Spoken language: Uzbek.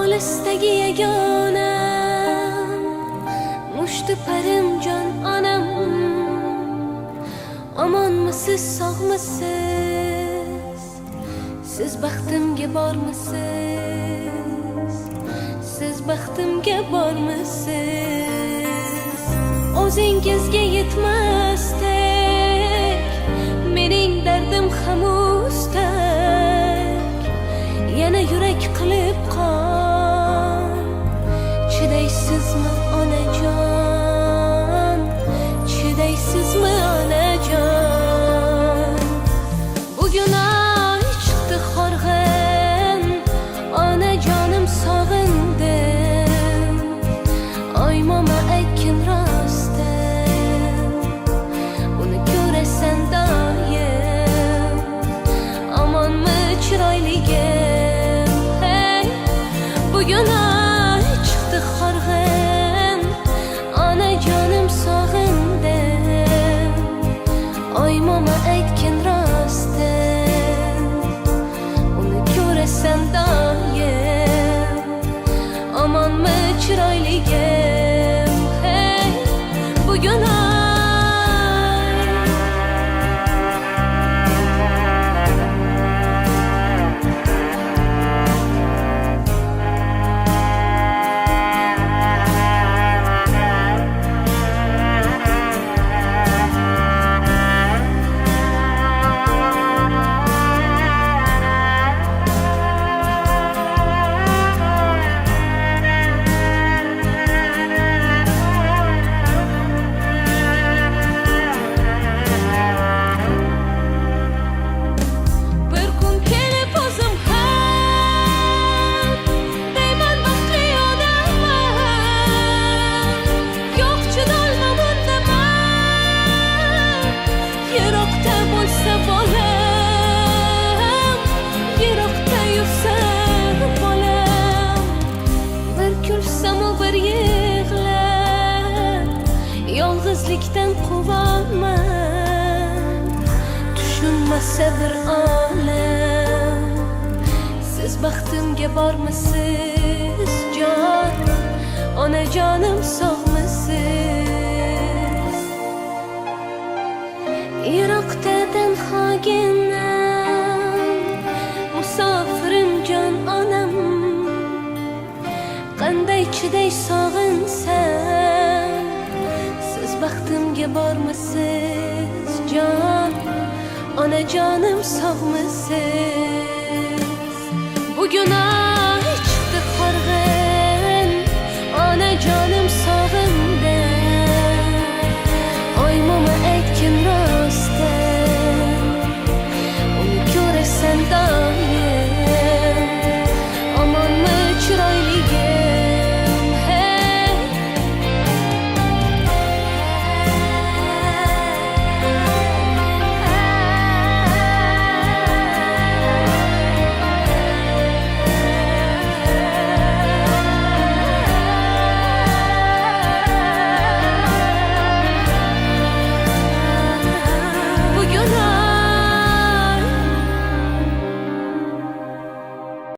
olisdagi yagonam, mushti parim jon onam. Omonmisiz, sog'misiz? Siz baxtimga bormisiz? Siz baxtimga bormisiz? O'zingizga yetmasdek mening dardim hamusdak, yana yurak qilib qon. Chidaysizmi onajon? Chidaysizmi onajon? Bugun oy chiqdi horg'in, onajonim sog'indim. Oy mama aytgin rostdan, uni ko'rasan doim. Omonmi chiroyligim? Hey, bugun oy chiqdi horg'in, onajonim sog'indim. Oy mama aytgin rostdan, uni ko'rasan doim. Omonmi chiroyligim? Hey, bugun yolg'izlikdan quvonman, tushunmasa bir olam. Siz baxtimga bormisiz jon? Onajonim sog'misiz? Yiroqdadan xoginam, musofirim jon onam. Qanday chiday sog'insam, baxtimga bormisiz jon? Onajonim sog'misiz? Bugun